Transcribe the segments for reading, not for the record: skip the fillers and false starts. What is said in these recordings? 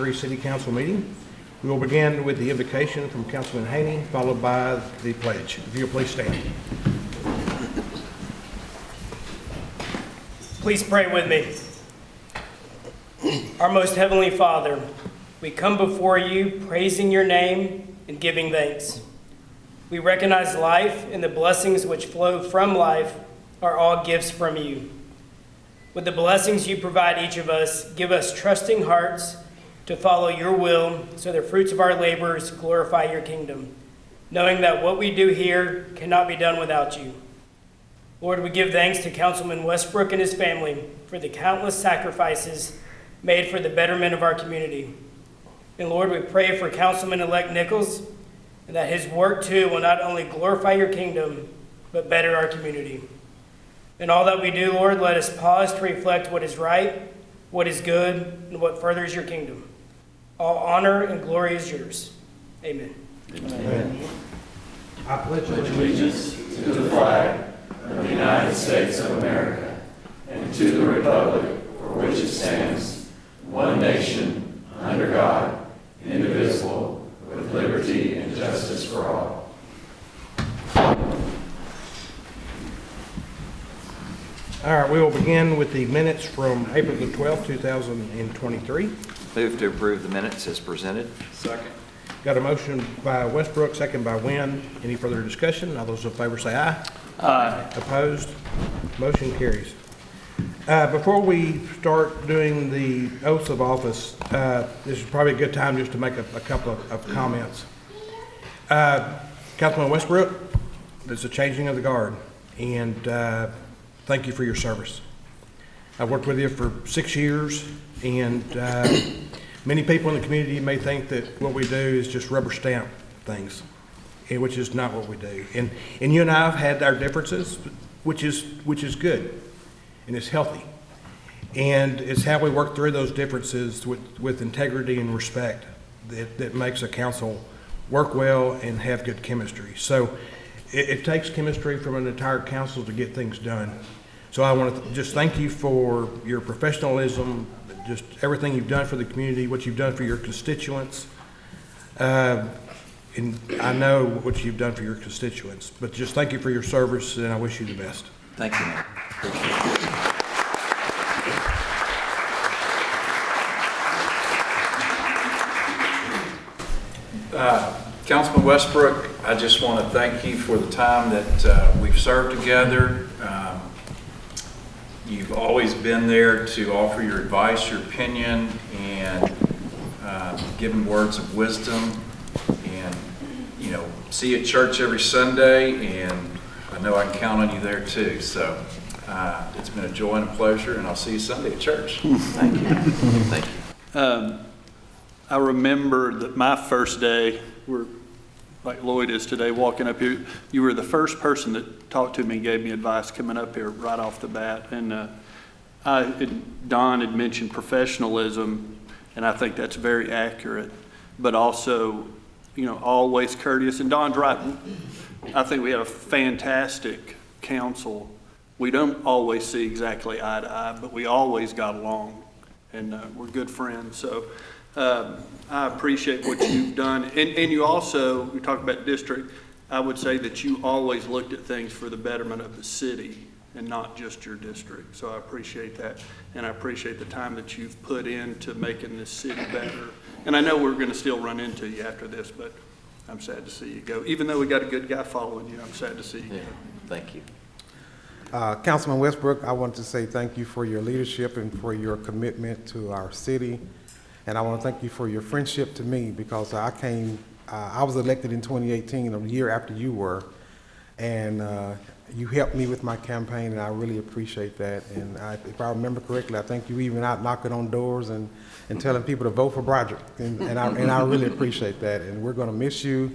2023 City Council meeting. We will begin with the invocation from Councilman Haney, followed by the pledge. If you'll please stand. Please pray with me. Our most heavenly Father, we come before you praising your name and giving thanks. We recognize life and the blessings which flow from life are all gifts from you. With the blessings you provide each of us, give us trusting hearts to follow your will so the fruits of our labors glorify your kingdom, knowing that what we do here cannot be done without you. Lord, we give thanks to Councilman Westbrook and his family for the countless sacrifices made for the betterment of our community. And Lord, we pray for Councilman-elect Nichols and that his work too will not only glorify your kingdom, but better our community. In all that we do, Lord, let us pause to reflect what is right, what is good, and what furthers your kingdom. All honor and glory is yours. Amen. Amen. I pledge allegiance to the flag of the United States of America and to the republic for which it stands, one nation, under God, indivisible, with liberty and justice for all. All right, we will begin with the minutes from April the 12th, 2023. Move to approve the minutes as presented. Second. Got a motion by Westbrook, second by Wynn. Any further discussion? All those in favor say aye. Aye. Opposed? Motion carries. Before we start doing the oaths of office, this is probably a good time just to make a couple of comments. Councilman Westbrook, there's a changing of the guard, and thank you for your service. I've worked with you for 6 years, and many people in the community may think that what we do is just rubber stamp things, which is not what we do. And you and I have had our differences, which is good, and it's healthy. And it's how we work through those differences with integrity and respect that makes a council work well and have good chemistry. So it takes chemistry from an entire council to get things done. So I want to just thank you for your professionalism, just everything you've done for the community, what you've done for your constituents. And I know what you've done for your constituents, but just thank you for your service, and I wish you the best. Thank you, Mayor. Appreciate it. Councilman Westbrook, I just want to thank you for the time that we've served together. You've always been there to offer your advice, your opinion, and given words of wisdom. And, you know, see you at church every Sunday, and I know I can count on you there too. So it's been a joy and a pleasure, and I'll see you Sunday at church. Thank you. Thank you. I remember that my first day, we're like Lloyd is today, walking up here, you were the first person that talked to me and gave me advice coming up here right off the bat. And Don had mentioned professionalism, and I think that's very accurate, but also, you know, always courteous. And Don's right. I think we have a fantastic council. We don't always see exactly eye to eye, but we always got along, and we're good friends. So I appreciate what you've done. And you also, we talked about district, I would say that you always looked at things for the betterment of the city and not just your district. So I appreciate that. And I appreciate the time that you've put into making this city better. And I know we're going to still run into you after this, but I'm sad to see you go. Even though we got a good guy following you, I'm sad to see you go. Thank you. Councilman Westbrook, I want to say thank you for your leadership and for your commitment to our city. And I want to thank you for your friendship to me, because I was elected in 2018, a year after you were, and you helped me with my campaign, and I really appreciate that. And if I remember correctly, I think you even out knocking on doors and telling people to vote for Broderick, and I really appreciate that. And we're going to miss you,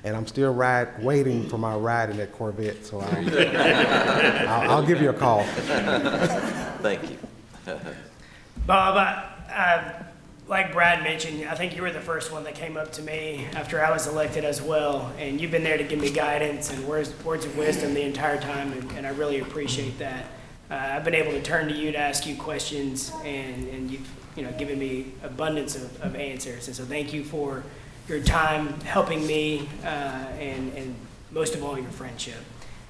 and I'm still waiting for my ride in that Corvette, so I'll give you a call. Thank you. Bob, like Brad mentioned, I think you were the first one that came up to me after I was elected as well, and you've been there to give me guidance and words of wisdom the entire time, and I really appreciate that. I've been able to turn to you to ask you questions, and you've given me abundance of answers. And so thank you for your time helping me, and most of all, your friendship.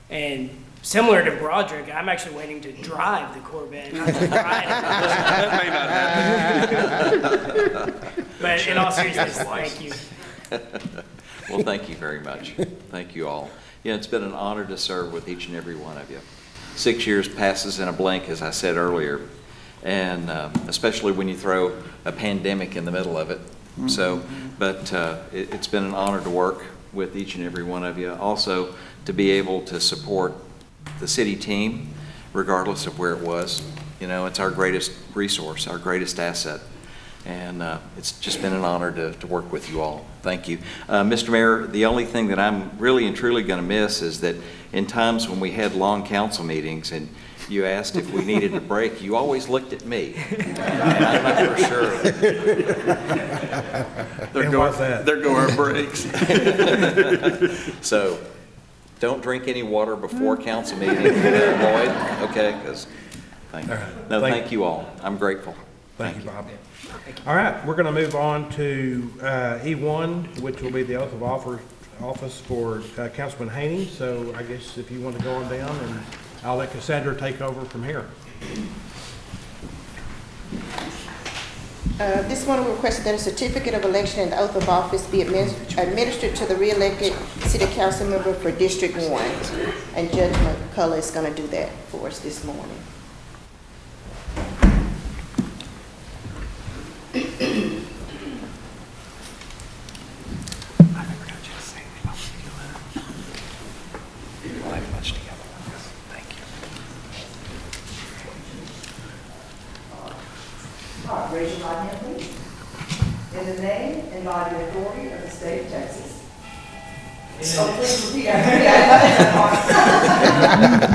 And similar to Broderick, I'm actually waiting to drive the Corvette, not to ride it. That may not happen. But in all seriousness, thank you. Well, thank you very much. Thank you all. Yeah, it's been an honor to serve with each and every one of you. 6 years passes in a blink, as I said earlier, and especially when you throw a pandemic in the middle of it. So, but it's been an honor to work with each and every one of you. Also, to be able to support the city team, regardless of where it was. It's our greatest resource, our greatest asset. And it's just been an honor to work with you all. Thank you. Mr. Mayor, the only thing that I'm really and truly going to miss is that in times when we had long council meetings and you asked if we needed a break, you always looked at me. And I'm not for sure. There go our breaks. So don't drink any water before council meeting, Lloyd. Okay, because thank you all. I'm grateful. Thank you, Bob. All right, we're going to move on to E1, which will be the oath of office for Councilman Haney. So I guess if you want to go on down, and I'll let Cassandra take over from here. This morning we requested that a certificate of election and the oath of office be administered to the re-elected city council member for District 1. And Judge McCullough is going to do that for us this morning. All right, raise your right hand, please. In the name and by the authority of the state of Texas. So please repeat after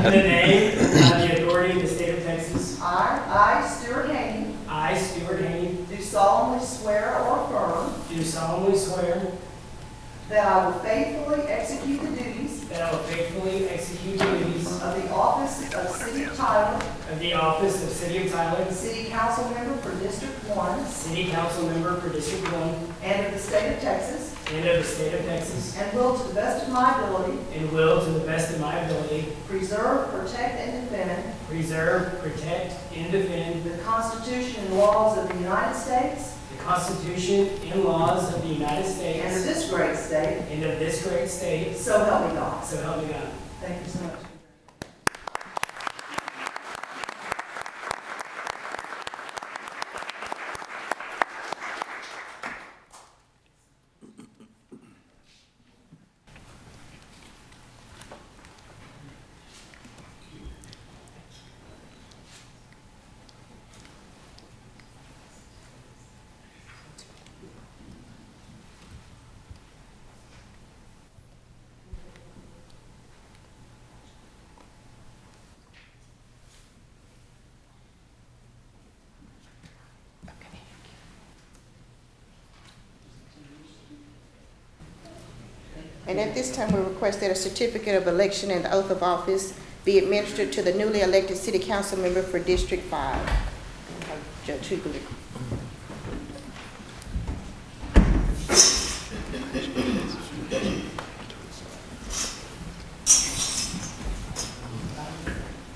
me. In the name and the authority of the state of Texas, I, Stuart Haney, I, Stuart Haney, do solemnly swear or affirm do solemnly swear that I will faithfully execute the duties that I will faithfully execute the duties of the office of City of Tyler, of the office of City of Tyler, City Council Member for District 1, City Council Member for District 1, and of the state of Texas, and of the state of Texas, and will to the best of my ability and will, to the best of my ability, preserve, protect, and defend preserve, protect, and defend the Constitution and laws of the United States the Constitution and laws of the United and of States this great state, and of this great state, so help me God. so help me God. Thank you so much. And at this time, we request that a certificate of election and the oath of office be administered to the newly elected city council member for District 5. Judge Hughley.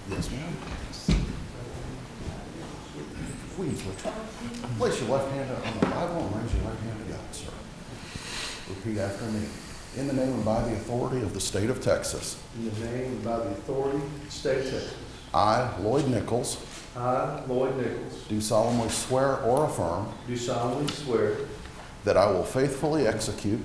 Yes, ma'am. Please, place your left hand on the Bible and raise your right hand to God, sir. Repeat after me. In the name and by the authority of the state of Texas. In the name and by the authority of the state of Texas. I, Lloyd Nichols, I, Lloyd Nichols, do solemnly swear or affirm do solemnly swear that I will faithfully execute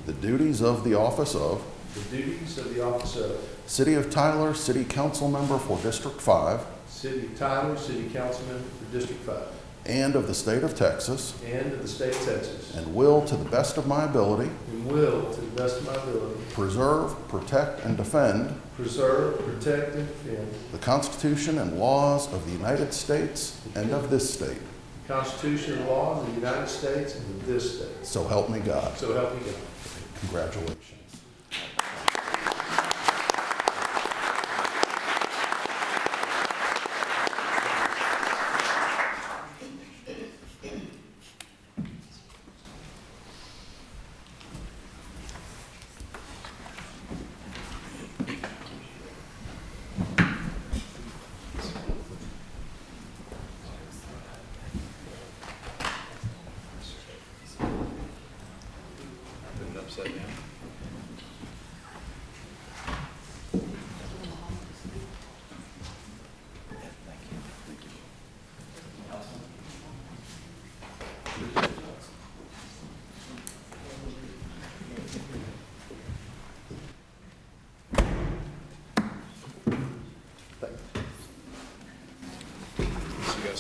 the duties of the office of the duties of the office of City of Tyler City Council Member for District 5 City of Tyler, City Council Member for District 5, and of the state of Texas, and of the state of Texas, and will, to the best of my ability, and will, to the best of my ability, preserve, protect, and defend preserve, protect, and defend the Constitution and laws of the United States and of this state. the Constitution and laws of the United States and of this state. So help me God. So help me God. Congratulations.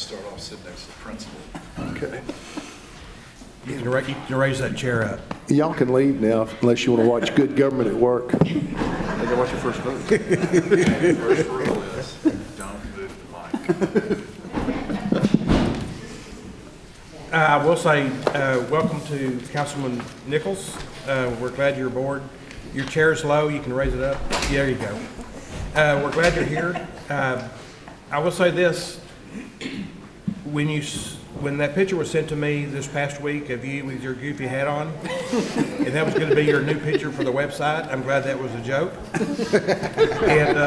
start off sitting next to the principal. Okay. You can raise that chair up. Y'all can leave now unless you want to watch good government at work. I think what's your first vote? First rule is, don't move the mic. I will say, welcome to Councilman Nichols. We're glad you're aboard. Your chair's low, you can raise it up. Yeah, there you go. We're glad you're here. I will say this, when that picture was sent to me this past week of you with your goofy hat on, and that was gonna be your new picture for the website, I'm glad that was a joke. And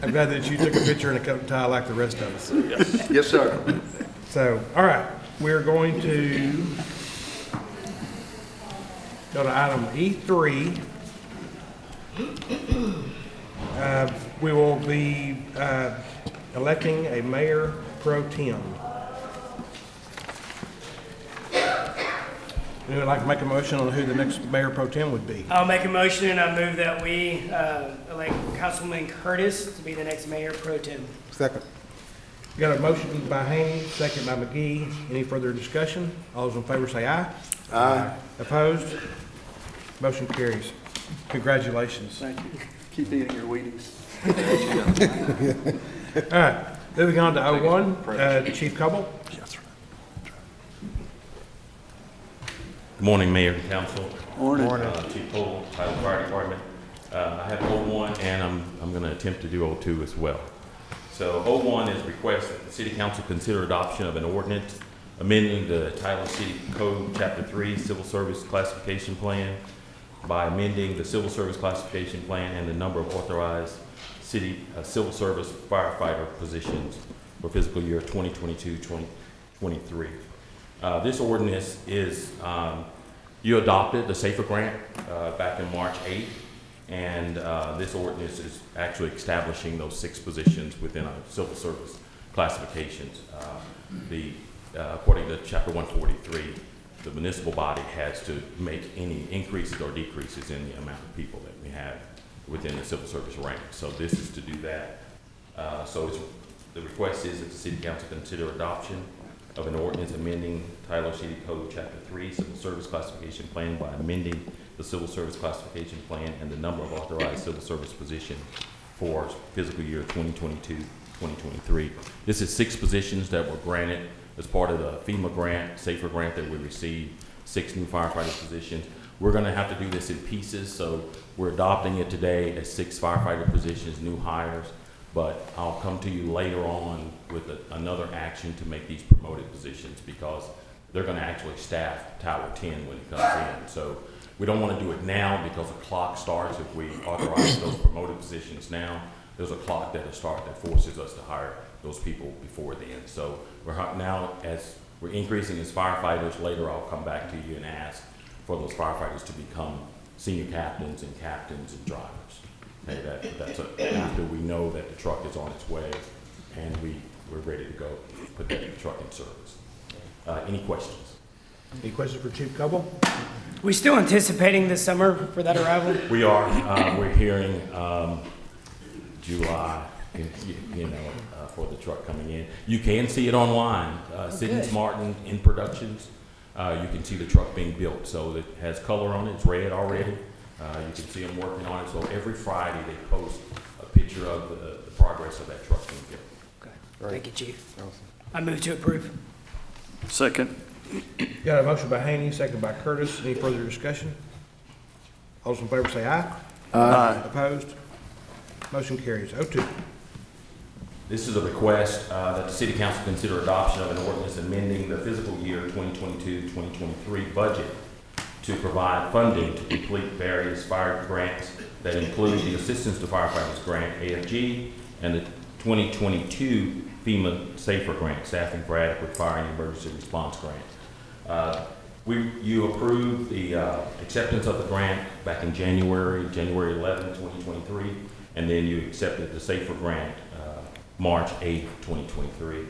I'm glad that you took a picture in a coat and tie like the rest of us. Yes, sir. So, all right, we're going to go to item E3. We will be electing a mayor pro tem. We would like to make a motion on who the next mayor pro tem would be. I'll make a motion and I move that we elect Councilman Curtis to be the next mayor pro tem. Second. Got a motion by Haney, second by McGee. Any further discussion? All those in favor say aye. Aye. Opposed? Motion carries. Congratulations. Thank you. Keep eating your Wheaties. All right, moving on to 01, Chief Coble. Good morning, Mayor and Council. Morning. Chief Cole, Title Fire Department. I have 01 and I'm going to attempt to do 02 as well. So 01 is request that the City Council consider adoption of an ordinance amending the Title City Code Chapter 3 Civil Service Classification Plan by amending the Civil Service Classification Plan and the number of authorized city civil service firefighter positions for fiscal year 2022-2023. This ordinance is, you adopted the SAFER grant back in March 8th, and this ordinance is actually establishing those 6 positions within our civil service classifications. According to Chapter 143, the municipal body has to make any increases or decreases in the amount of people that we have within the civil service rank. So this is to do that. The request is that the City Council consider adoption of an ordinance amending Tyler City Code Chapter 3 Civil Service Classification Plan by amending the Civil Service Classification Plan and the number of authorized civil service positions for fiscal year 2022-2023. This is 6 positions that were granted as part of the FEMA grant, SAFER grant that we received, 6 new firefighter positions. We're gonna have to do this in pieces, so we're adopting it today as 6 firefighter positions, new hires, but I'll come to you later on with another action to make these promoted positions because they're gonna actually staff Tower 10 when it comes in. So we don't wanna do it now because the clock starts. If we authorize those promoted positions now, there's a clock that'll start that forces us to hire those people before then. So we're now, as we're increasing as firefighters, later I'll come back to you and ask for those firefighters to become senior captains and drivers. Okay, that's after we know that the truck is on its way and we're ready to go put that truck in service. Any questions? Any questions for Chief Coble? We still anticipating this summer for that arrival? We are. We're hearing July, for the truck coming in. You can see it online. Sidney's Martin in Productions. You can see the truck being built. So it has color on it. It's red already. You can see them working on it. So every Friday they post a picture of the progress of that truck being built. Okay. Thank you, Chief. I move to approve. Second. Got a motion by Haney, second by Curtis. Any further discussion? All those in favor say aye. Aye. Opposed? Motion carries. 02. This is a request that the City Council consider adoption of an ordinance amending the fiscal year 2022-2023 budget to provide funding to complete various fire grants that include the Assistance to Firefighters Grant, AFG, and the 2022 FEMA SAFER Grant, Staffing for Adequate Fire and Emergency Response Grant. You approved the acceptance of the grant back in January 11, 2023, and then you accepted the SAFER grant March 8, 2023.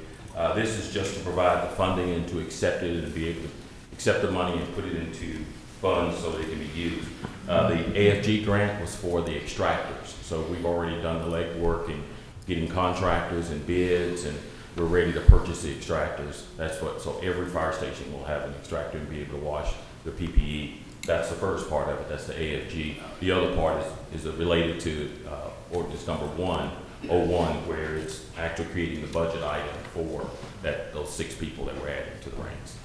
This is just to provide the funding and to accept it and be able to accept the money and put it into funds so they can be used. The AFG grant was for the extractors, so we've already done the legwork in getting contractors and bids, and we're ready to purchase the extractors. So every fire station will have an extractor and be able to wash the PPE. That's the first part of it, that's the AFG. The other part is related to ordinance number 101, where it's actually creating the budget item for those 6 people that we're adding to the ranks.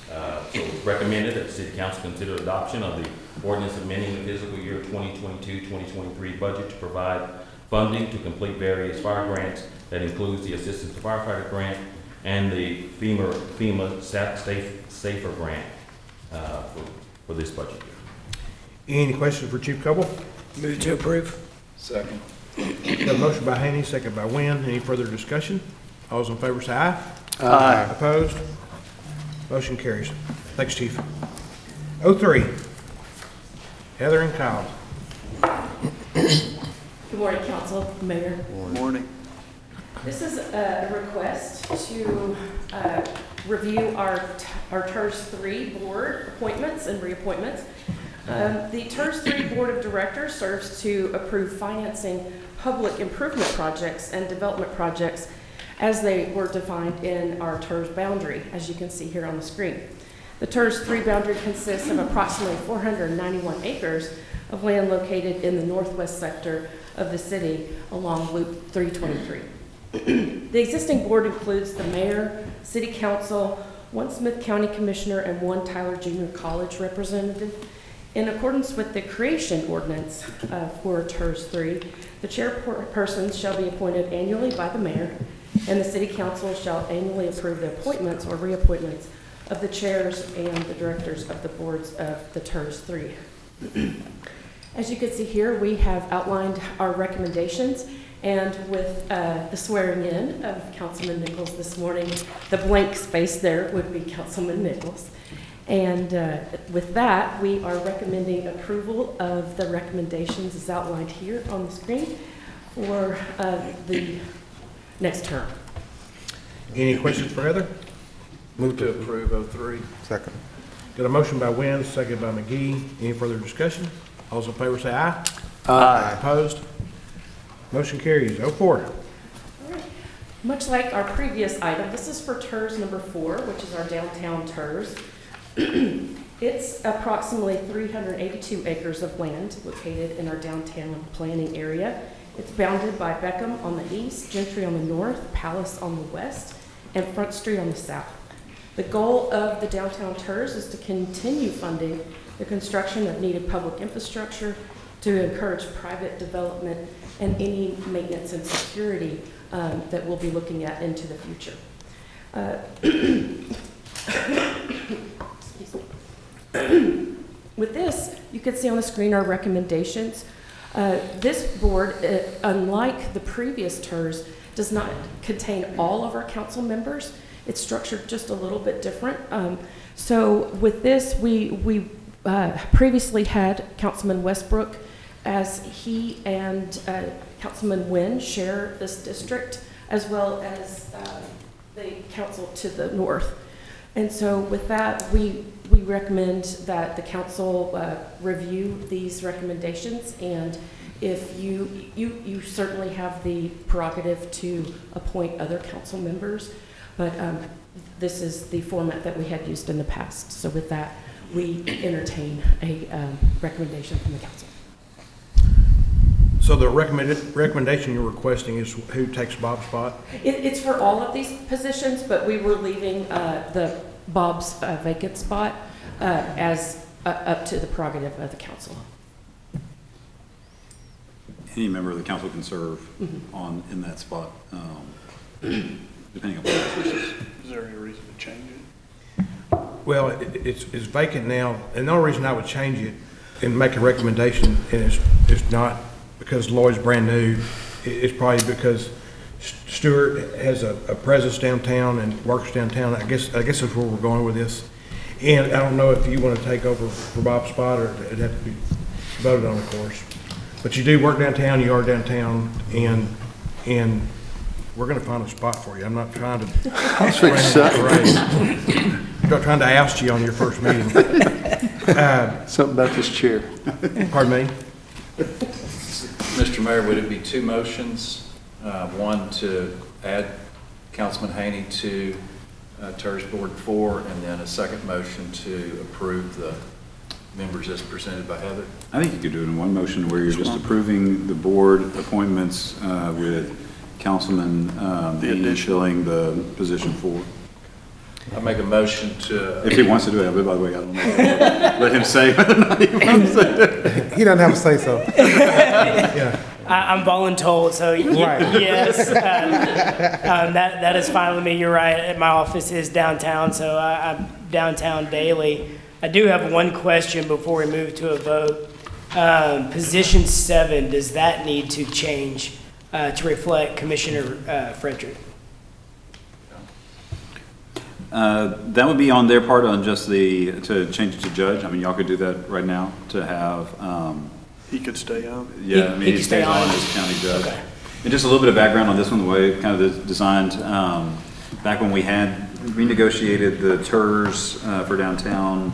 So it's recommended that the City Council consider adoption of the ordinance amending the fiscal year 2022-2023 budget to provide funding to complete various fire grants that includes the Assistance to Firefighter Grant and the FEMA Safer Grant for this budget year. Any questions for Chief Coble? Move to approve. Second. Got a motion by Haney, second by Wynn. Any further discussion? All those in favor say aye. Aye. Opposed? Motion carries. Thanks, Chief. 03, Heather and Kyle. Good morning, Council, Mayor. Morning. This is a request to review our TIRZ 3 board appointments and reappointments. The TIRZ 3 Board of Directors serves to approve financing public improvement projects and development projects as they were defined in our TIRZ boundary, as you can see here on the screen. The TIRZ 3 boundary consists of approximately 491 acres of land located in the northwest sector of the city along Loop 323. The existing board includes the mayor, city council, 1 Smith County commissioner, and 1 Tyler Junior College representative. In accordance with the creation ordinance for TIRZ 3, the chairpersons shall be appointed annually by the mayor, and the city council shall annually approve the appointments or reappointments of the chairs and the directors of the boards of the TIRZ 3. As you can see here, we have outlined our recommendations, and with the swearing in of Councilman Nichols this morning, the blank space there would be Councilman Nichols. And with that, we are recommending approval of the recommendations as outlined here on the screen for the next term. Any questions for Heather? Move to approve 03. Second. Got a motion by Wynn, second by McGee. Any further discussion? All those in favor say aye. Aye. Opposed? Motion carries. 04. Much like our previous item, this is for TIRZ number 4, which is our downtown TIRZ. It's approximately 382 acres of land located in our downtown planning area. It's bounded by Beckham on the east, Gentry on the north, Palace on the west, and Front Street on the south. The goal of the downtown TIRZ is to continue funding the construction of needed public infrastructure to encourage private development and any maintenance and security that we'll be looking at into the future. With this, you can see on the screen our recommendations. This board, unlike the previous TIRZ, does not contain all of our council members. It's structured just a little bit different. So with this, we previously had Councilman Westbrook, as he and Councilman Wynn share this district, as well as the council to the north. And so with that, we recommend that the council review these recommendations, and if you certainly have the prerogative to appoint other council members, but this is the format that we had used in the past. So with that, we entertain a recommendation from the council. So the recommendation you're requesting is who takes Bob's spot? It's for all of these positions, but we were leaving the Bob's vacant spot as up to the prerogative of the council. Any member of the council can serve in that spot, depending on what wishes. Is there any reason to change it? Well, it's vacant now, and the only reason I would change it and make a recommendation, and it's not because Lloyd's brand new, it's probably because Stewart has a presence downtown and works downtown. I guess that's where we're going with this. And I don't know if you want to take over for Bob's spot, or it'd have to be voted on, of course. But you do work downtown, you are downtown, and we're going to find a spot for you. I'm not trying to. I was excited. I'm not trying to oust you on your first meeting. Something about this chair. Pardon me? Mr. Mayor, would it be 2 motions? One to add Councilman Haney to TIRZ Board 4, and then a second motion to approve the members as presented by Heather. I think you could do it in one motion where you're just approving the board appointments with Councilman Haney filling the position 4. I make a motion to. If he wants to do it, by the way, I don't know. Let him say whether or not he wants to do it. He doesn't have to say so. Yeah. I'm voluntold, so yes, that is fine with me. You're right. My office is downtown, so I'm downtown daily. I do have one question before we move to a vote. Position 7, does that need to change to reflect Commissioner Frederick? That would be on their part on just to change it to judge. I mean, y'all could do that right now to have. He could stay on. Yeah, I mean, he stays on as county judge. Okay. And just a little bit of background on this one, the way it kind of designed, back when we had renegotiated the TIRZ for downtown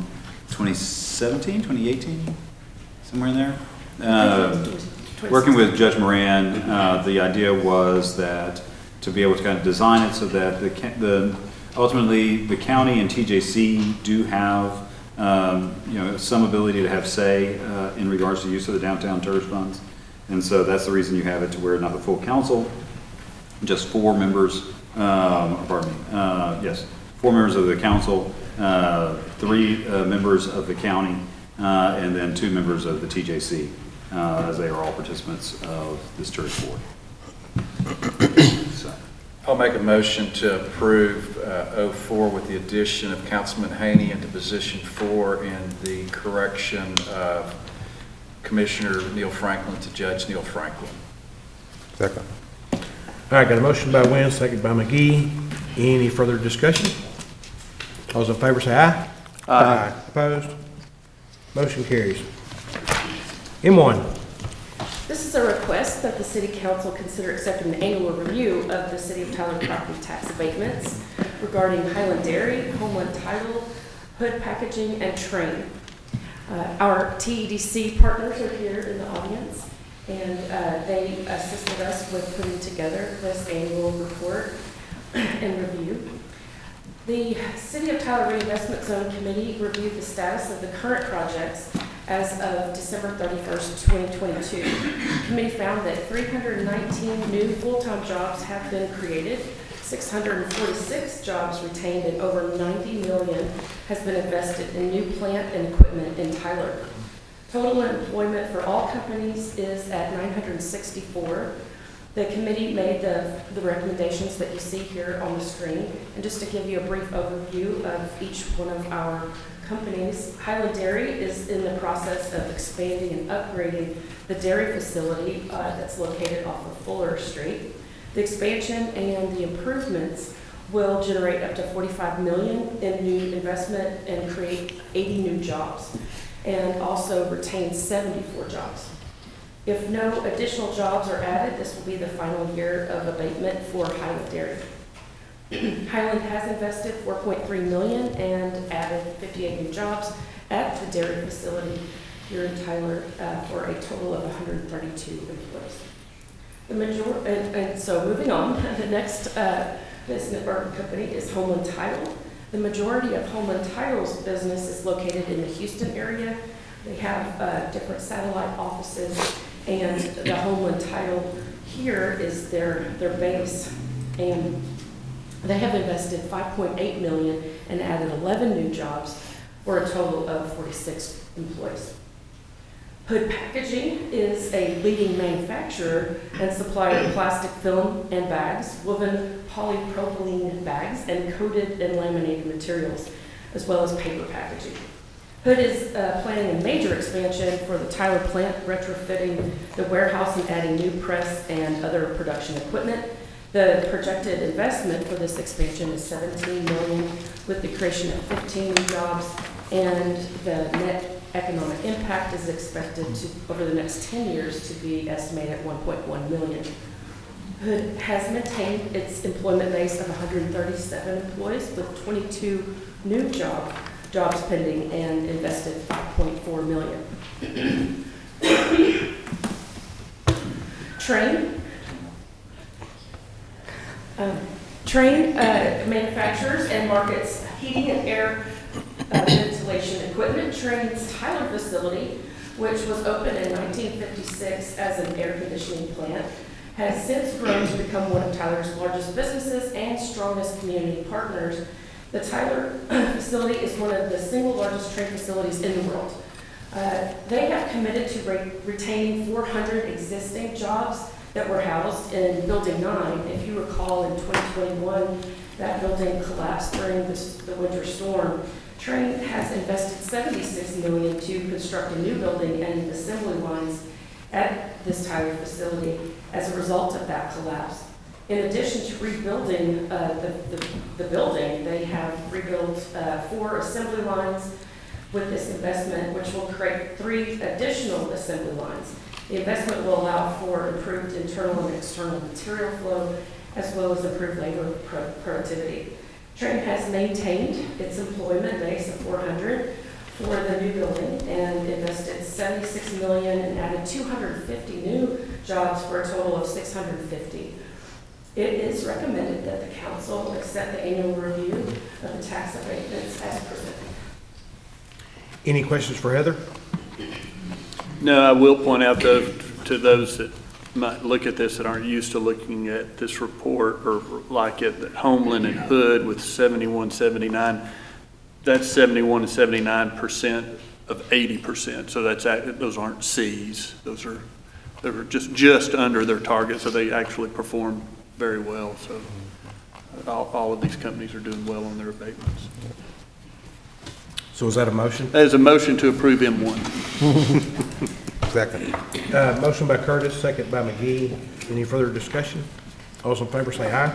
2017, 2018, somewhere in there. Working with Judge Moran, the idea was that to be able to kind of design it so that ultimately the county and TJC do have some ability to have say in regards to use of the downtown TIRZ funds. And so that's the reason you have it to where not the full council, just 4 members, 4 members of the council, 3 members of the county, and then 2 members of the TJC, as they are all participants of this TIRZ board. So. I'll make a motion to approve 04 with the addition of Councilman Haney into position 4 and the correction of Commissioner Neil Franklin to Judge Neil Franklin. Second. All right, got a motion by Wynn, second by McGee. Any further discussion? All those in favor say aye. Aye. Opposed? Motion carries. M1. This is a request that the City Council consider accepting the annual review of the City of Tyler property tax abatements regarding Highland Dairy, Homeland Title, Hood Packaging, and Train. Our TEDC partners are here in the audience, and they assisted us with putting together this annual report and review. The City of Tyler Reinvestment Zone Committee reviewed the status of the current projects as of December 31st, 2022. The committee found that 319 new full-time jobs have been created, 646 jobs retained, and over $90 million has been invested in new plant and equipment in Tyler. Total employment for all companies is at 964. The committee made the recommendations that you see here on the screen. And just to give you a brief overview of each one of our companies, Highland Dairy is in the process of expanding and upgrading the dairy facility that's located off of Fuller Street. The expansion and the improvements will generate up to $45 million in new investment and create 80 new jobs, and also retain 74 jobs. If no additional jobs are added, this will be the final year of abatement for Highland Dairy. Highland has invested $4.3 million and added 58 new jobs at the dairy facility here in Tyler for a total of 132 employees. So moving on, the next business or company is Homeland Title. The majority of Homeland Title's business is located in the Houston area. They have different satellite offices, and the Homeland Title here is their base. And they have invested $5.8 million and added 11 new jobs for a total of 46 employees. Hood Packaging is a leading manufacturer and supplier of plastic film and bags, woven polypropylene bags, and coated and laminated materials, as well as paper packaging. Hood is planning a major expansion for the Tyler plant, retrofitting the warehouse and adding new press and other production equipment. The projected investment for this expansion is $17 million, with the creation of 15 new jobs, and the net economic impact is expected to, over the next 10 years, to be estimated at $1.1 million. Hood has maintained its employment base of 137 employees, with 22 new jobs pending, and invested $5.4 million. Train manufactures and markets heating and air ventilation equipment. Train's Tyler facility, which was opened in 1956 as an air conditioning plant, has since grown to become one of Tyler's largest businesses and strongest community partners. The Tyler facility is one of the single largest train facilities in the world. They have committed to retaining 400 existing jobs that were housed in Building 9. If you recall, in 2021, that building collapsed during the winter storm. Train has invested $76 million to construct a new building and assembly lines at this Tyler facility as a result of that collapse. In addition to rebuilding the building, they have rebuilt 4 assembly lines with this investment, which will create 3 additional assembly lines. The investment will allow for improved internal and external material flow, as well as improved labor productivity. Train has maintained its employment base of 400 for the new building and invested $76 million and added 250 new jobs for a total of 650. It is recommended that the council accept the annual review of the tax abatements as presented. Any questions for Heather? No, I will point out though, to those that might look at this that aren't used to looking at this report or like it, that Homeland and Hood with 71, 79, that's 71 to 79% of 80%. So those aren't Cs. They're just under their target. So they actually perform very well. So all of these companies are doing well on their abatements. So is that a motion? That is a motion to approve M1. Second. Motion by Curtis, second by McGee. Any further discussion? All those in favor say aye.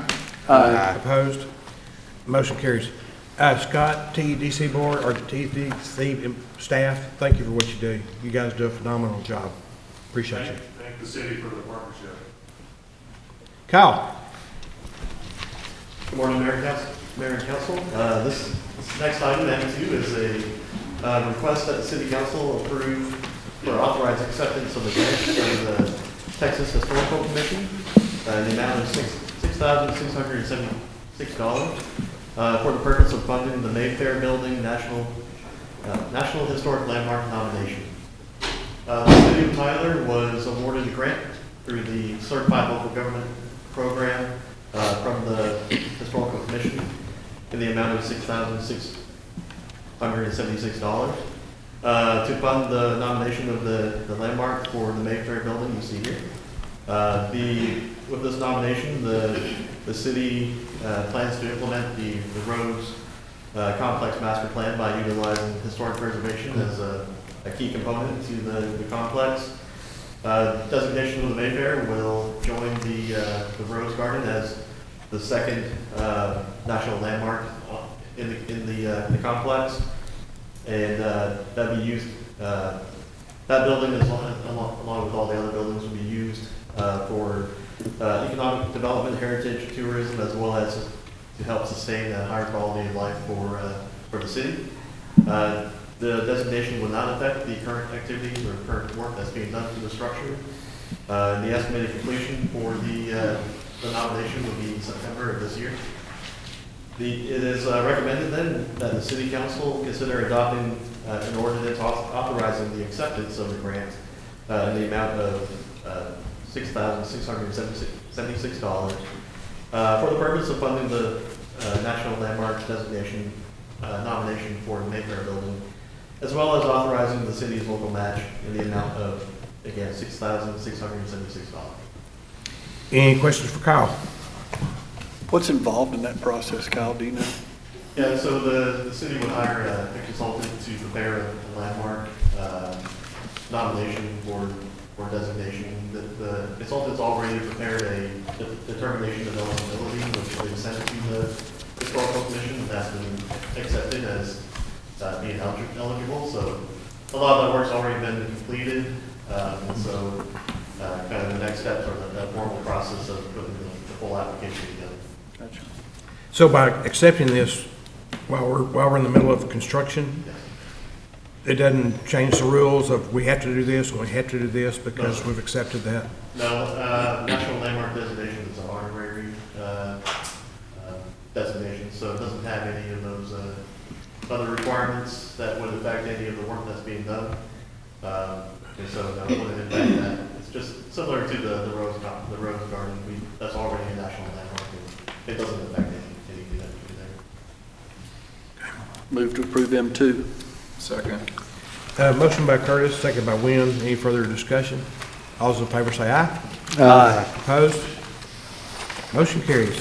Aye. Opposed? Motion carries. Scott, TEDC board, or TEDC staff, thank you for what you do. You guys do a phenomenal job. Appreciate you. Thank the city for the partnership. Kyle? Good morning, Mayor and Council. This next item, M2, is a request that the City Council approve for authorized acceptance of the grant from the Texas Historical Commission in the amount of $6,676 for the purpose of funding the MAYFAIR Building National Historic Landmark nomination. The City of Tyler was awarded a grant through the Certified Local Government Program from the Historical Commission in the amount of $6,676 to fund the nomination of the landmark for the MAYFAIR building you see here. With this nomination, the city plans to implement the Rose Complex Master Plan by utilizing historic preservation as a key component to the complex. Designation of the MAYFAIR will join the Rose Garden as the second national landmark in the complex, and that'll be used. That building, along with all the other buildings, will be used for economic development, heritage, tourism, as well as to help sustain a higher quality of life for the city. The designation will not affect the current activities or current work that's being done to the structure. The estimated completion for the nomination will be September of this year. It is recommended then that the City Council consider adopting an ordinance authorizing the acceptance of the grant in the amount of $6,676 for the purpose of funding the National Landmark Designation nomination for the MAYFAIR building, as well as authorizing the city's local match in the amount of, again, $6,676. Any questions for Kyle? What's involved in that process, Kyle? Do you know? Yeah, so the city would hire a consultant to prepare a landmark nomination for designation. The consultant's already prepared a determination of eligibility, which they sent to the Historical Commission. That's been accepted as being eligible. So a lot of that work's already been completed. And so kind of the next steps are the formal process of putting the full application together. Gotcha. So by accepting this while we're in the middle of construction, it doesn't change the rules of we have to do this and we have to do this because we've accepted that? No, National Landmark Designation is an honorary other requirements that would affect any of the work that's being done. And so that wouldn't impact that. It's just similar to the rose garden. That's already a national landmark. And it doesn't affect anything that we do there. Move to approve M2. Second. Motion by Curtis, second by Wynn. Any further discussion? All those in favor say aye. Aye. Opposed? Motion carries.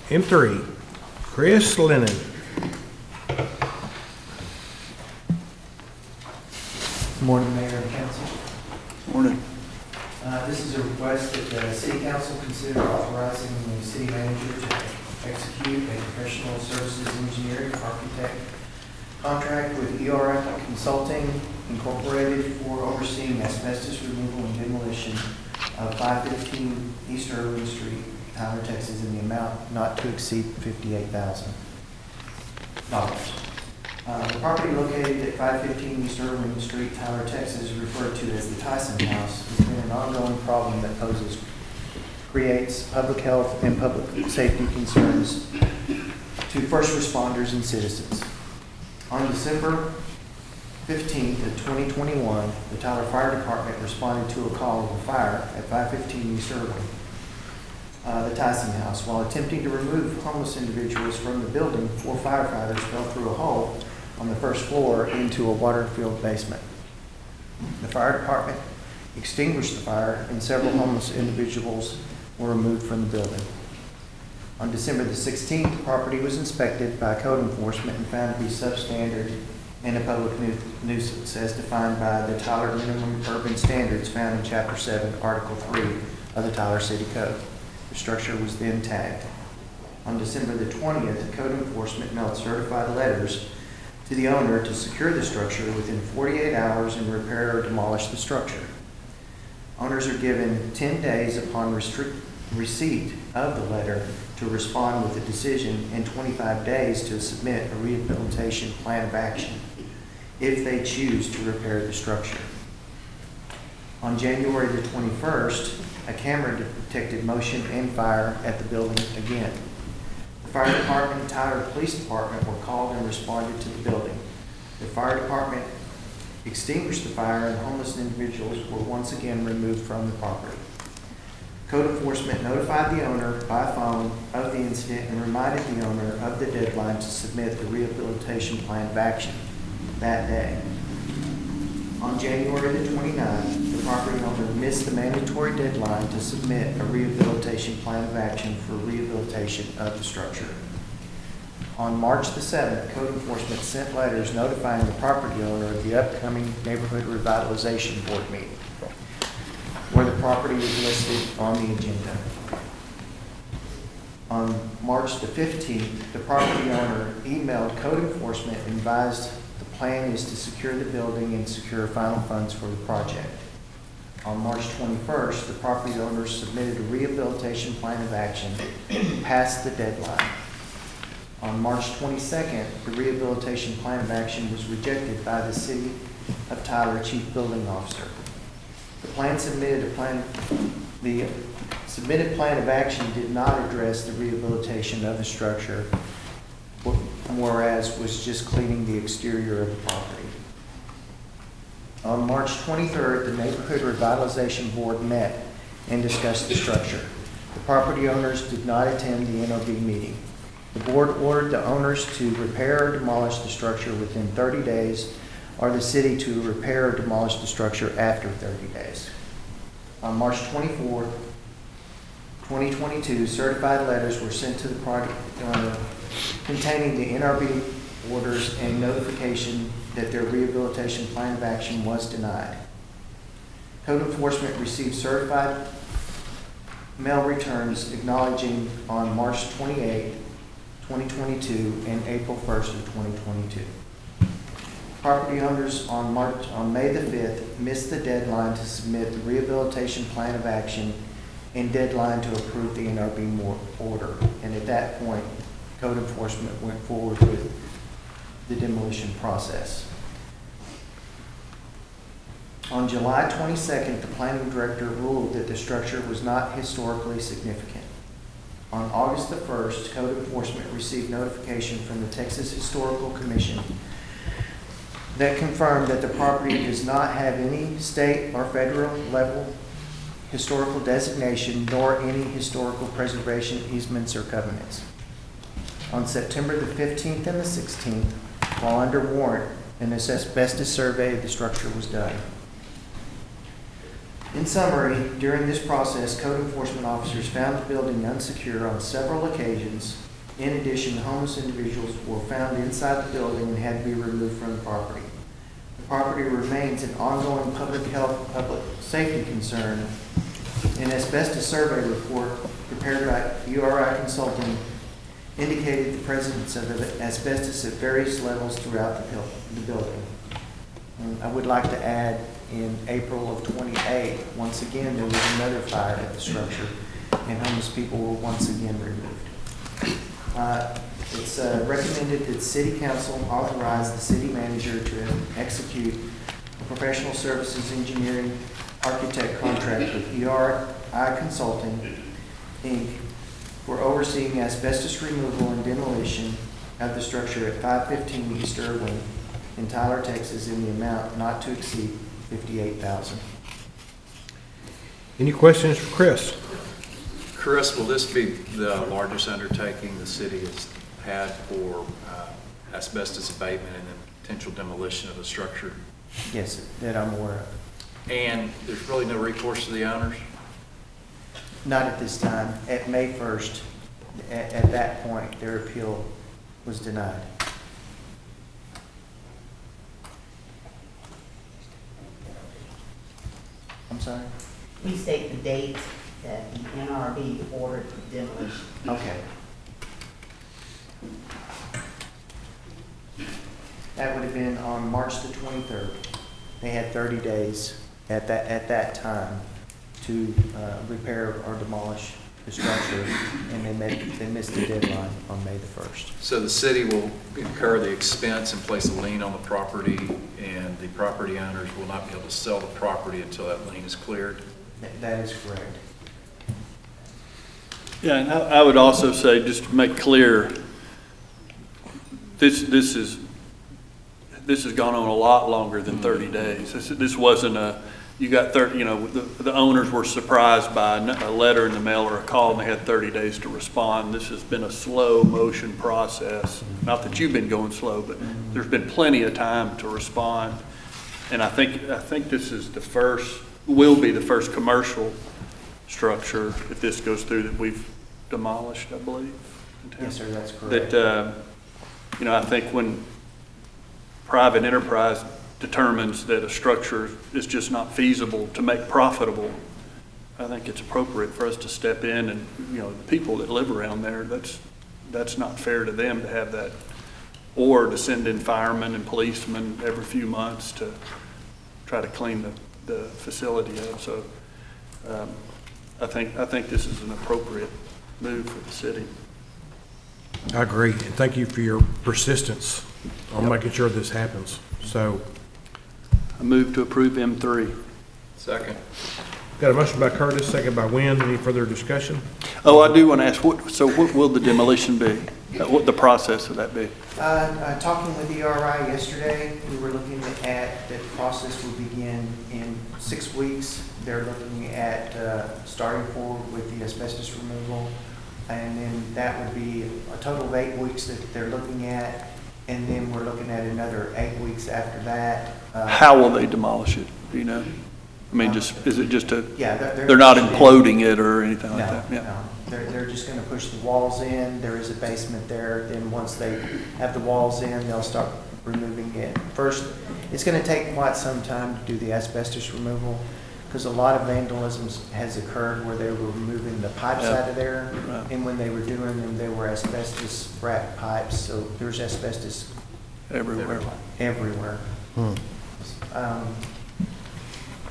M3, Chris Lennon. Good morning, Mayor and Council. Morning. This is a request that the City Council consider authorizing the city manager to execute a professional services engineering architect contract with ERF Consulting Incorporated for overseeing asbestos removal and demolition of 515 East Irving Street, Tyler, Texas, in the amount not to exceed $58,000. The property located at 515 East Irving Street, Tyler, Texas, referred to as the Tyson House, has been an ongoing problem that creates public health and public safety concerns to first responders and citizens. On December 15th of 2021, the Tyler Fire Department responded to a call of a fire at 515 East Irving, the Tyson House. While attempting to remove homeless individuals from the building, 4 firefighters fell through a hole on the first floor into a water-filled basement. The fire department extinguished the fire and several homeless individuals were removed from the building. On December the 16th, the property was inspected by code enforcement and found to be substandard and a public nuisance as defined by the Tyler Minimum Urban Standards found in Chapter 7, Article 3 of the Tyler City Code. The structure was then tagged. On December the 20th, code enforcement mailed certified letters to the owner to secure the structure within 48 hours and repair or demolish the structure. Owners are given 10 days upon receipt of the letter to respond with a decision and 25 days to submit a rehabilitation plan of action if they choose to repair the structure. On January the 21st, a camera detected motion and fire at the building again. The fire department and Tyler Police Department were called and responded to the building. The fire department extinguished the fire and homeless individuals were once again removed from the property. Code enforcement notified the owner by phone of the incident and reminded the owner of the deadline to submit the rehabilitation plan of action that day. On January the 29th, the property owner missed the mandatory deadline to submit a rehabilitation plan of action for rehabilitation of the structure. On March the 7th, code enforcement sent letters notifying the property owner of the upcoming Neighborhood Revitalization Board meeting, where the property is listed on the agenda. On March the 15th, the property owner emailed code enforcement and advised the plan is to secure the building and secure final funds for the project. On March 21st, the property owner submitted a rehabilitation plan of action past the deadline. On March 22nd, the rehabilitation plan of action was rejected by the City of Tyler Chief Building Officer. The submitted plan of action did not address the rehabilitation of the structure, whereas was just cleaning the exterior of the property. On March 23rd, the Neighborhood Revitalization Board met and discussed the structure. The property owners did not attend the NOB meeting. The board ordered the owners to repair or demolish the structure within 30 days, or the city to repair or demolish the structure after 30 days. On March 24th, 2022, certified letters were sent to the property owner containing the NRB orders and notification that their rehabilitation plan of action was denied. Code enforcement received certified mail returns acknowledging on March 28, 2022 and April 1st of 2022. Property owners on May the 5th missed the deadline to submit the rehabilitation plan of action and deadline to approve the NRB order. And at that point, code enforcement went forward with the demolition process. On July 22nd, the planning director ruled that the structure was not historically significant. On August the 1st, Code Enforcement received notification from the Texas Historical Commission that confirmed that the property does not have any state or federal level historical designation nor any historical preservation easements or covenants. On September the 15th and the 16th, while under warrant, an asbestos survey of the structure was done. In summary, during this process, code enforcement officers found the building unsecure on several occasions. In addition, homeless individuals were found inside the building and had to be removed from the property. The property remains an ongoing public health, public safety concern. An asbestos survey report prepared by URI Consulting indicated the presence of asbestos at various levels throughout the building. And I would like to add, in April of 28, once again, there was another fire at the structure, and homeless people were once again removed. It's recommended that City Council authorize the city manager to execute a professional services engineering architect contract with URI Consulting, Inc. for overseeing asbestos removal and demolition of the structure at 515 East Irwin in Tyler, Texas, in the amount not to exceed $58,000. Any questions for Chris? Chris, will this be the largest undertaking the city has had for asbestos abatement and the potential demolition of the structure? Yes, that I'm aware of. And there's really no recourse to the owners? Not at this time. At May 1st, at that point, their appeal was denied. I'm sorry? Please state the date that the NRB ordered the demolition. Okay. That would have been on March the 23rd. They had 30 days at that time to repair or demolish the structure, and they missed the deadline on May the 1st. So the city will incur the expense and place a lien on the property, and the property owners will not be able to sell the property until that lien is cleared? That is correct. Yeah, and I would also say, just to make clear, this has gone on a lot longer than 30 days. This wasn't you got 30, the owners were surprised by a letter in the mail or a call, and they had 30 days to respond. This has been a slow motion process. Not that you've been going slow, but there's been plenty of time to respond. And I think this is will be the first commercial structure, if this goes through, that we've demolished, I believe. Yes, sir, that's correct. That, I think when private enterprise determines that a structure is just not feasible to make profitable, I think it's appropriate for us to step in, and, the people that live around there, that's not fair to them to have that, or to send in firemen and policemen every few months to try to clean the facility up. So I think this is an appropriate move for the city. I agree, and thank you for your persistence on making sure this happens. So, I move to approve M3. Second. got a motion by Curtis, second by Wynn. Any further discussion? Oh, I do want to ask, what will the demolition be? What the process of that be? Talking with ERI yesterday, we were looking at that the process will begin in 6 weeks. They're looking at starting forward with the asbestos removal, and then that would be a total of 8 weeks that they're looking at, and then we're looking at another 8 weeks after that. How will they demolish it? Do you know? I mean, is it just yeah, they're not imploding it or anything like that? Yeah. No. They're just going to push the walls in. There is a basement there. Then once they have the walls in, they'll start removing it. First, it's going to take quite some time to do the asbestos removal, because a lot of vandalism has occurred where they were removing the pipes out of there, and when they were doing them, they were asbestos wrapped pipes, so there's asbestos everywhere.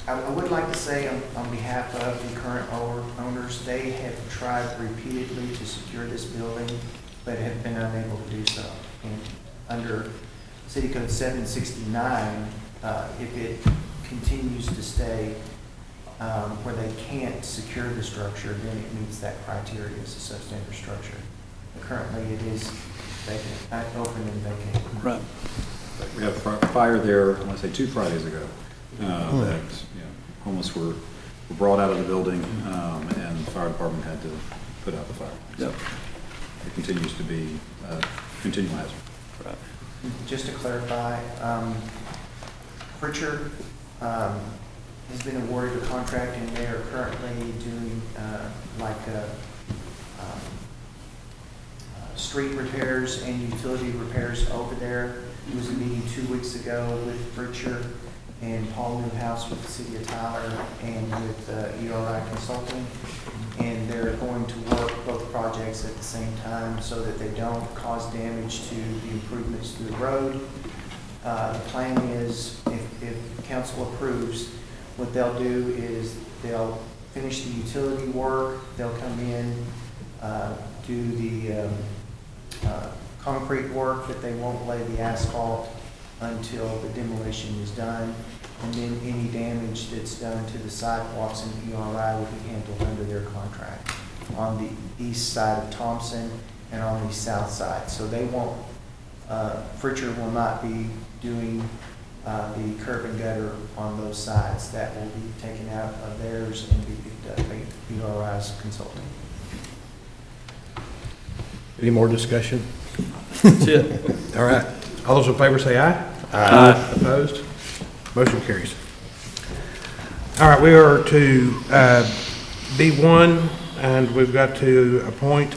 I would like to say on behalf of the current owners, they have tried repeatedly to secure this building, but have been unable to do so. And under City Code 769, if it continues to stay where they can't secure the structure, then it meets that criteria as a substandard structure. But currently, it is vacant, open and vacant. Right. We had a fire there, I want to say 2 Fridays ago, that, homeless were brought out of the building, and the fire department had to put out the fire. Yep. It continues to be a continual hazard. Right. Just to clarify, Pritchard has been awarded a contract, and they are currently doing street repairs and utility repairs over there. There was a meeting 2 weeks ago with Pritchard and Paul Newhouse with the City of Tyler and with ERI Consulting, and they're going to work both projects at the same time so that they don't cause damage to the improvements to the road. The plan is, if council approves, what they'll do is they'll finish the utility work, they'll come in, do the concrete work, but they won't lay the asphalt until the demolition is done. And then any damage that's done to the sidewalks and ERI will be handled under their contract on the east side of Thompson and on the south side. So they won't, Pritchard will not be doing the curb and gutter on those sides. That will be taken out of theirs and be picked up by ERI's consulting. Any more discussion? That's it. All right. All those in favor say aye. Aye. Opposed? Motion carries. All right, we are to B1, and we've got to appoint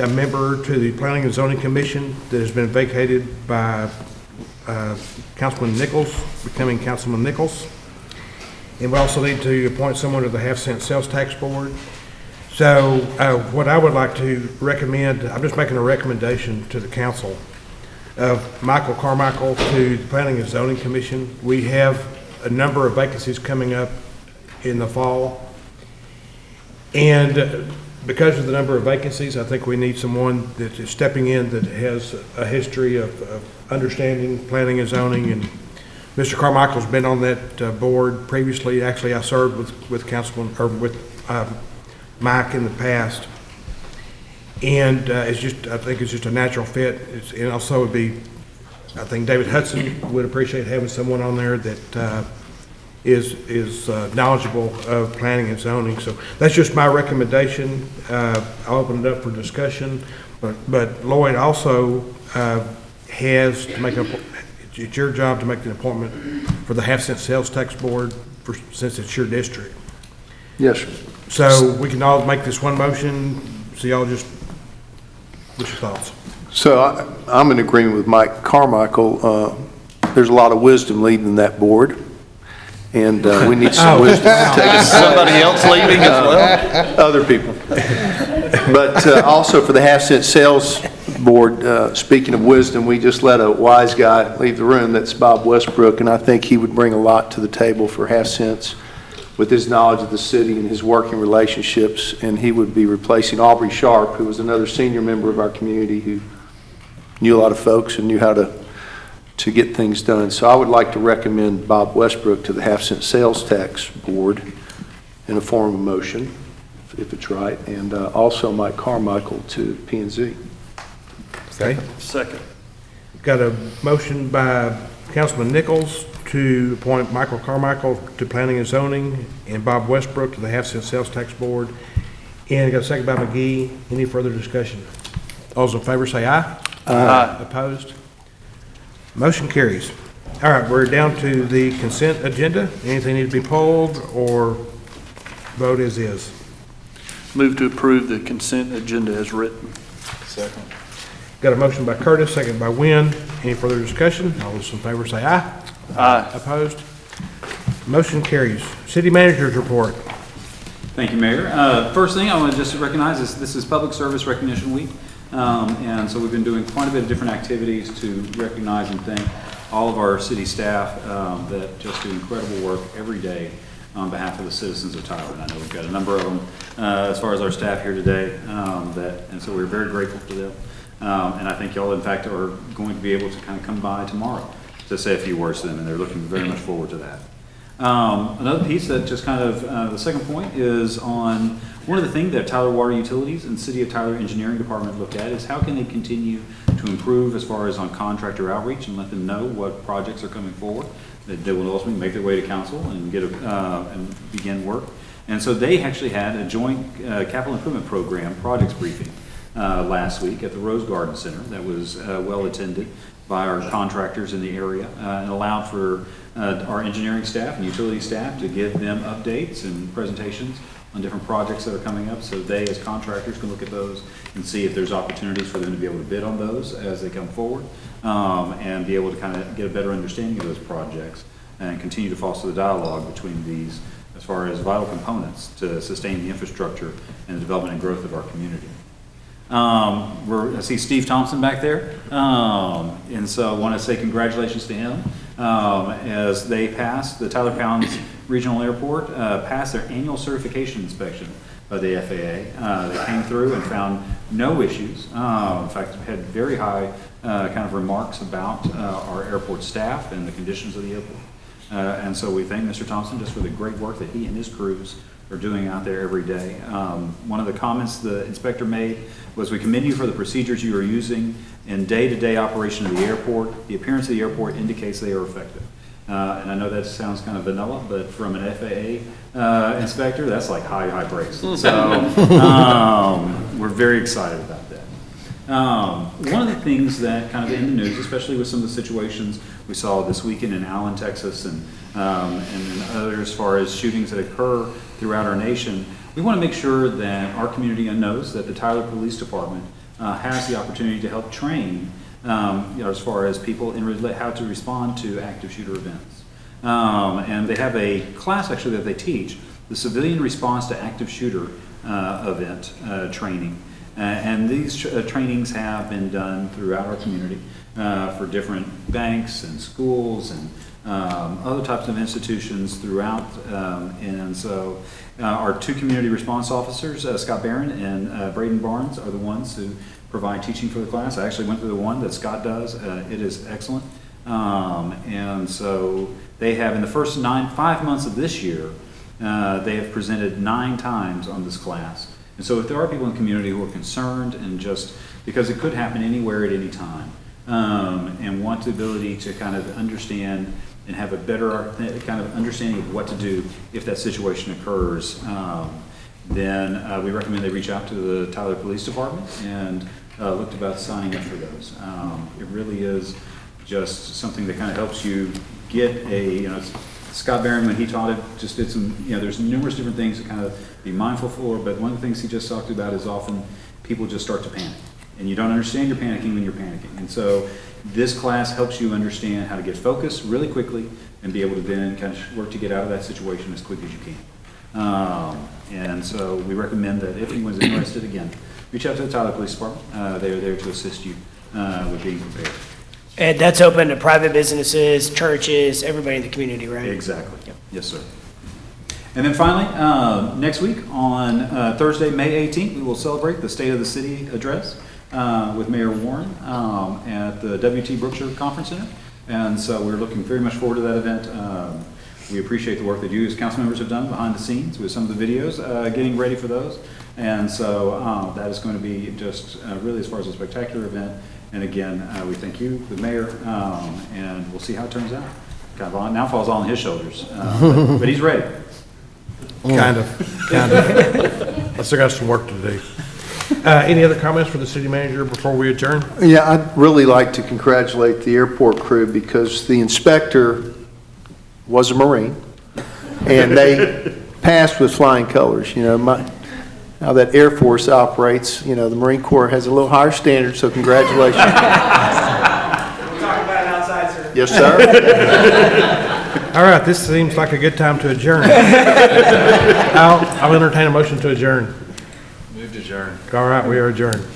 a member to the Planning and Zoning Commission that has been vacated by Councilman Nichols, becoming Councilman Nichols. And we also need to appoint someone to the half-cent sales tax board. So what I would like to recommend, I'm just making a recommendation to the council of Michael Carmichael to the Planning and Zoning Commission. We have a number of vacancies coming up in the fall. And because of the number of vacancies, I think we need someone that is stepping in that has a history of understanding planning and zoning. And Mr. Carmichael's been on that board previously. Actually, I served with Councilman, or with Mike in the past. And it's just, I think it's just a natural fit. And also would be, I think David Hudson would appreciate having someone on there that is knowledgeable of planning and zoning. So that's just my recommendation. I'll open it up for discussion. But Lloyd also has to make it's your job to make an appointment for the half-cent sales tax board since it's your district. Yes, sir. So we can all make this one motion. So y'all just, what's your thoughts? So I'm in agreement with Mike Carmichael. There's a lot of wisdom leading that board, and we need some wisdom to take us. Somebody else leaving as well? Other people. But also for the half-cent sales board, speaking of wisdom, we just let a wise guy leave the room. That's Bob Westbrook, and I think he would bring a lot to the table for half-cents with his knowledge of the city and his working relationships, and he would be replacing Aubrey Sharp, who was another senior member of our community who knew a lot of folks and knew how to get things done. So I would like to recommend Bob Westbrook to the half-cent sales tax board in a form of motion, if it's right, and also Mike Carmichael to P&Z. Okay. Second. Got a motion by Councilman Nichols to appoint Michael Carmichael to Planning and Zoning and Bob Westbrook to the half-cent sales tax board. And got a second by McGee. Any further discussion? All those in favor say aye. Aye. Opposed? Motion carries. All right, we're down to the consent agenda. Anything need to be pulled or vote as is? Move to approve the consent agenda as written. Second. Got a motion by Curtis, second by Wynn. Any further discussion? All those in favor say aye. Aye. Opposed? Motion carries. City Manager's report. Thank you, Mayor. First thing I want to just recognize is this is Public Service Recognition Week. And so we've been doing quite a bit of different activities to recognize and thank all of our city staff that just do incredible work every day on behalf of the citizens of Tyler. And I know we've got a number of them as far as our staff here today, and so we're very grateful for them. And I think y'all, in fact, are going to be able to kind of come by tomorrow to say a few words to them, and they're looking very much forward to that. Another piece that just kind of, the second point is on one of the things that Tyler Water Utilities and City of Tyler Engineering Department looked at is how can they continue to improve as far as on contractor outreach and let them know what projects are coming forward that they will ultimately make their way to council and get and begin work. And so they actually had a joint capital improvement program projects briefing last week at the Rose Garden Center that was well attended by our contractors in the area and allowed for our engineering staff and utility staff to give them updates and presentations on different projects that are coming up, so they as contractors can look at those and see if there's opportunities for them to be able to bid on those as they come forward, and be able to kind of get a better understanding of those projects and continue to foster the dialogue between these as far as vital components to sustain the infrastructure and the development and growth of our community. I see Steve Thompson back there, and so I want to say congratulations to him as they passed the Tyler Pounds Regional Airport, passed their annual certification inspection by the FAA. They came through and found no issues. In fact, had very high kind of remarks about our airport staff and the conditions of the airport. And so we thank Mr. Thompson just for the great work that he and his crews are doing out there every day. One of the comments the inspector made was, we commend you for the procedures you are using in day-to-day operation of the airport. The appearance of the airport indicates they are effective. And I know that sounds kind of vanilla, but from an FAA inspector, that's like high praise. So we're very excited about that. One of the things that kind of in the news, especially with some of the situations we saw this weekend in Allen, Texas, and in others as far as shootings that occur throughout our nation, we want to make sure that our community knows that the Tyler Police Department has the opportunity to help train as far as people in how to respond to active shooter events. And they have a class actually that they teach, the Civilian Response to Active Shooter event training. And these trainings have been done throughout our community for different banks and schools and other types of institutions throughout. And so our two community response officers, Scott Barron and Braden Barnes, are the ones who provide teaching for the class. I actually went through the one that Scott does. It is excellent. And so they have, in the first 5 months of this year, they have presented 9 times on this class. And so if there are people in the community who are concerned and just, because it could happen anywhere at any time, and want the ability to kind of understand and have a better kind of understanding of what to do if that situation occurs, then we recommend they reach out to the Tyler Police Department and look about signing up for those. It really is just something that kind of helps you get a, Scott Barron, when he taught it, just did some, there's numerous different things to kind of be mindful for, but one of the things he just talked about is often people just start to panic. And you don't understand you're panicking when you're panicking. And so this class helps you understand how to get focused really quickly and be able to then kind of work to get out of that situation as quick as you can. And so we recommend that if anyone's interested, again, reach out to the Tyler Police Department. They are there to assist you with being prepared. And that's open to private businesses, churches, everybody in the community, right? Exactly. Yep. Yes, sir. And then finally, next week on Thursday, May 18th, we will celebrate the State of the City address with Mayor Warren at the WT Brookshire Conference Center. And so we're looking very much forward to that event. We appreciate the work that you as council members have done behind the scenes with some of the videos, getting ready for those. And so that is going to be just really, as far as a spectacular event. And again, we thank you, the mayor, and we'll see how it turns out. Kind of now falls all on his shoulders, but he's ready. Kind of. I still got some work to do. Any other comments for the city manager before we adjourn? Yeah, I'd really like to congratulate the airport crew because the inspector was a Marine and they passed with flying colors. How that Air Force operates, the Marine Corps has a little higher standard, so congratulations. We'll talk about it outside, sir. Yes, sir. All right, this seems like a good time to adjourn. I'll entertain a motion to adjourn. Move to adjourn. All right, we are adjourned.